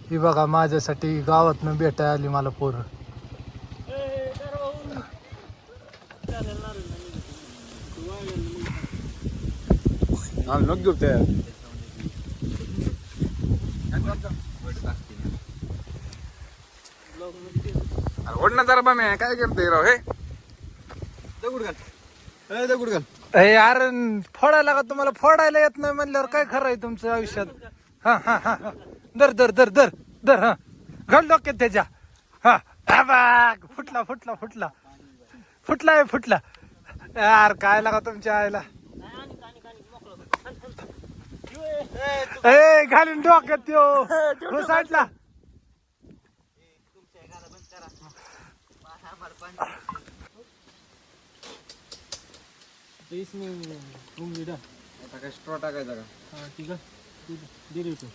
ही बघा माझ्यासाठी गावातनं भेटायला आली मला पोरं. ओढणं जरा बा मी काय करते राव हे दगड घाल दगड घाल. हे यार फोडायला का तुम्हाला फोडायला येत नाही म्हणल्यावर काय खरं आहे तुमचं आयुष्यात. हा हा हा हा. दर दर दर दर दर हा घाल डोक्यात त्याच्या. हा हा बघ फुटला फुटला फुटला फुटला फुटला. यार काय लागा तुमच्या आईला. ए घालून डोक्यात त्यो साईडला. आता काय स्ट्रॉ टाकायचा का? ठीक आहे दिली तू.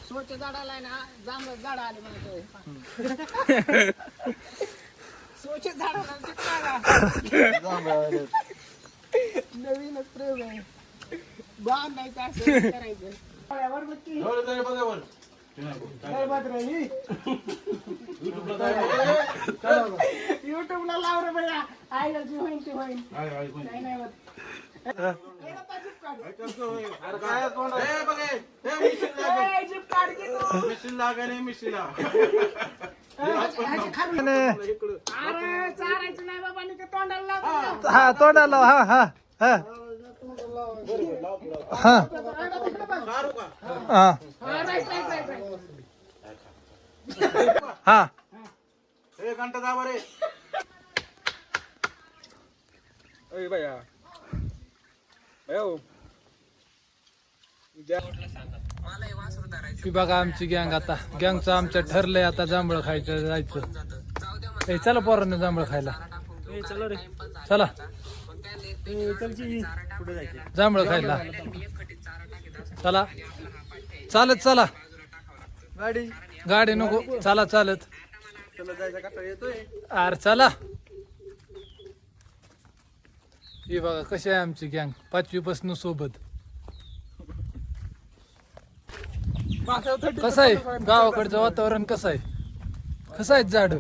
सोच्या झाडाला आहे ना जांभळं झाड आले मला सोच्या झाडाला नवीनच प्रयोग आहे. बांधायचं असं करायचं. युट्यूबला लाव रे भैया. आयला जी होईन ती होईन. नाही नाही होत. चारायचं नाही बाबा तोंडाला लाव. हा तोंडाला हा हा हा हा हा एक घंटा दाबा रे. अय भैया ती बघा आमची गँग. आता गँगचं आमच्या ठरलंय आता जांभळं खायचं जायचं. ए चला पोरांना जांभळं खायला. चला जांभळं खायला चला. चालत चला. गाडी गाडी नको चला चालत. चला जायचा कसा येतोय. अरे चला. ही बघा कशी आहे आमची गँग 5वी पासून सोबत. कसं आहे गावाकडचं वातावरण कसं आहे. कसं आहे झाड.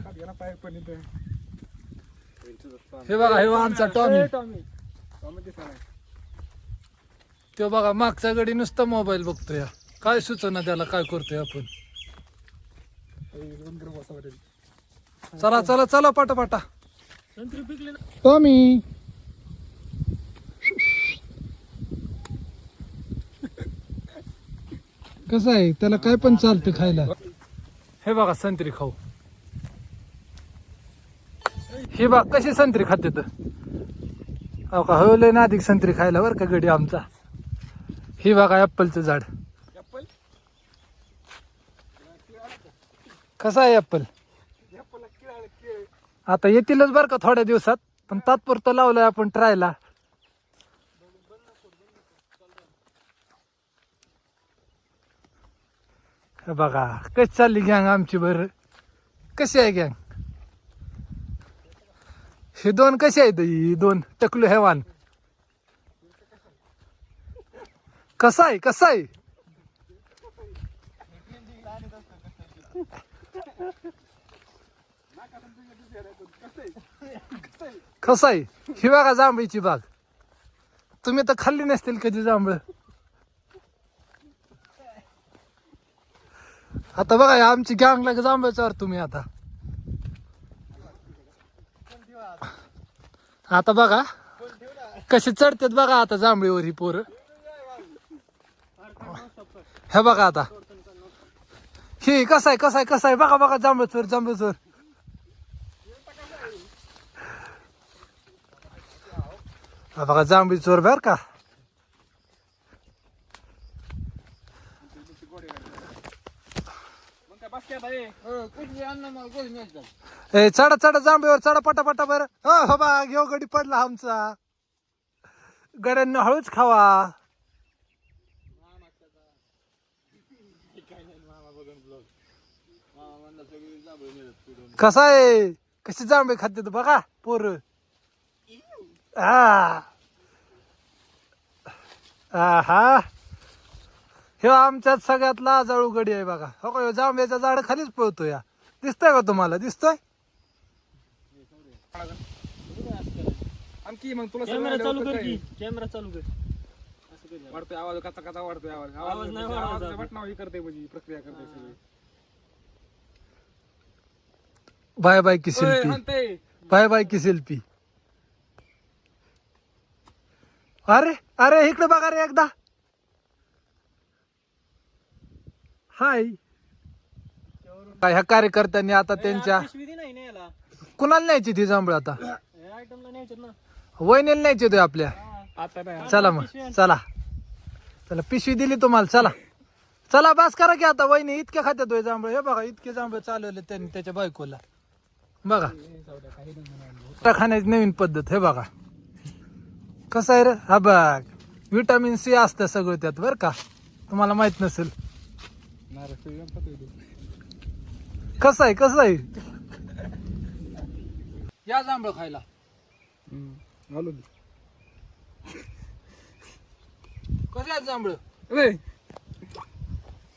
हे बघा हे आमचा टॉमी. तो बघा मागचा गडी नुसतं मोबाईल बघतोय. काय सुचना त्याला काय करतोय आपण. चला चला चला पाटा टॉमी. कसं आहे त्याला काय पण चालतं खायला. हे बघा संत्री खाऊ. हे बघ कशी संत्री खाते तर. हो का हवलंय ना अधिक संत्री खायला बरं का गडी आमचा. ही बघा ऍपलचं झाड. कसं आहे ऍपल. आता येतीलच बरं का थोड्या दिवसात. पण तात्पुरतं लावलंय आपण ट्रायला. बघा कशी चालली गँग आमची. बरं कशी आहे गँग. हे दोन कसे आहेत. ही दोन टकलू हेवान. कसा आहे कसा आहे. कसं आहे. ही बघा जांभळीची बाग. तुम्ही तर खाल्ली नसतील कधी जांभळ. आता बघा आमची गँगला जांभळाच्यावर तुम्ही आता. आता बघा कशी चढतात बघा आता जांभळीवर ही पोरं. हे बघा आता ही कसं आहे कसं आहे कसं आहे. बघा बघा जांभळ चोर जांभळ चोर. हा बघा जांभळी चोर बर का. ए चढा चढा जांभळीवर चढा पटापटा. बरं हो बा घेऊ गडी पडला आमचा. गड्यांना हळूच खावा. कसा आहे कशी जांभळे खाते बघा पोर. हा हे आमच्यात सगळ्यात लाजाळू गडी आहे बघा. हो का, ह्यो जांभळ्याच्या झाड खालीच पळतो या. दिसतोय का तुम्हाला? दिसतोय? आणखी मग तुला कॅमेरा सगळं चालू आल्यावर कर काय? की कॅमेरा चालू कर असं कर जरा. वाढतोय आवाज, कचा कचा वाढतोय आवाज. आवाज नाही वाढत आवाज आता. बटनावर हे करते म्हणजे प्रक्रिया करते सगळी. बाय बाय की ओय, सेल्फी. हाणतंय. बाय बाय की सेल्फी. अरे अरे इकडे बघा रे एकदा. हाय. ह्या कार्यकर्त्यांनी आता त्यांच्या पिशवी दे नाही न्यायला. कुणाला न्यायची ती जांभळ आता? हे आयटमला न्यायच्यात ना. वहिनीला न्यायची होती आपल्या. आता नाही. चला मग चला चला, पिशवी दिली तुम्हाला. चला चला, बस करा की आता. वहिनी इतके खात्यात होय जांभळ. हे बघा इतके जांभळ चालवले त्यांनी त्याच्या बायकोला. बघा खाण्याची नवीन पद्धत. हे बघा कसं आहे रे. हा बघ, विटामिन सी असतं सगळं त्यात बरं का, तुम्हाला माहित नसेल. कसं आहे कसं आहे. या जांभळ खायला. घालून कसं आहे जांभळ? रे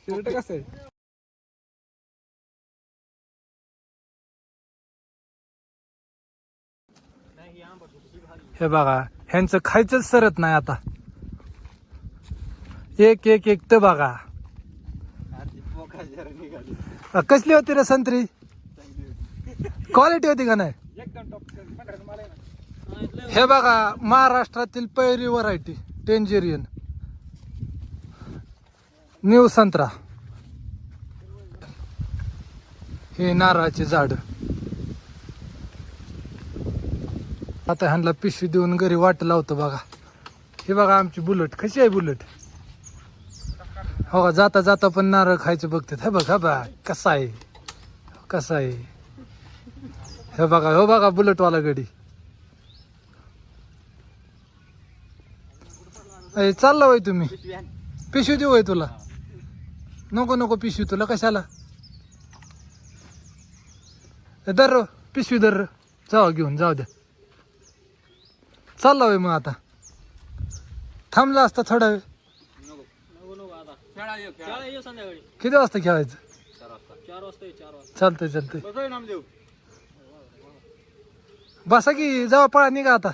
शर्ट कसं आहे? हे बघा ह्यांचं खायचंच सरत नाही आता. एक एक एक तर बघा. कसली होती रे संत्री? क्वालिटी होती का नाही? एकदम टॉप मला आहे ना. हे बघा महाराष्ट्रातील पहिली व्हरायटी टेंजेरियन न्यू संत्रा. हे नारळाचे झाड. आता ह्यांना पिशवी देऊन घरी वाट लावतो बघा. हे बघा आमची बुलेट कशी आहे. बुलेट हो का, जाता जाता पण नारळ खायचे बघतात. हे बघा बघा कसा आहे कसा आहे. हे बघा हो बघा बुलेटवाला गडी. ए चालला होय तुम्ही? पिशवी देऊ होय तुला? नको नको पिशवी तुला कशाला. दर पिशवी दर. जाऊ घेऊन जाऊ द्या. चालला होय मग आता? थांबला असता थोडा वेळ. नको नको आता खेळा ये संध्याकाळी किती वाजता खेळायचं? 4 वाजता ये 4 वाजता. चालतंय चालतंय. बघूया नामदेव. बसा की जावा पळा निघा आता.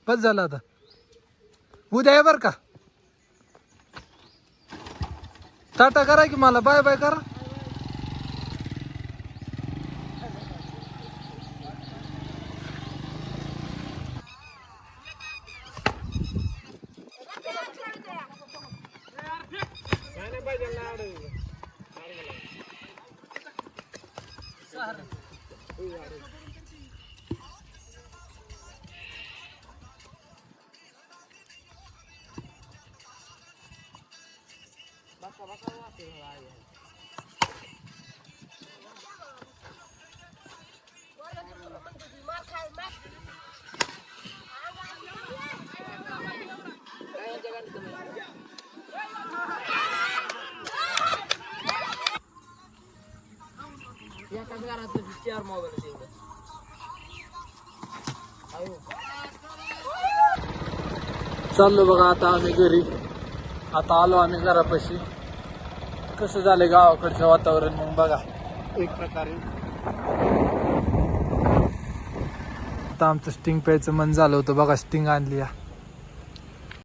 बस झालं आता. उद्या आहे बरं का. टाटा करा की मला. बाय बाय करा. चाललो बघा आता आम्ही घरी. आता आलो आम्ही घरापाशी. कसं झालं गावाकडचं वातावरण मग बघा एक प्रकारे. आता आमचं स्टिंग प्यायचं मन झालं होतं बघा. स्टिंग आणली या.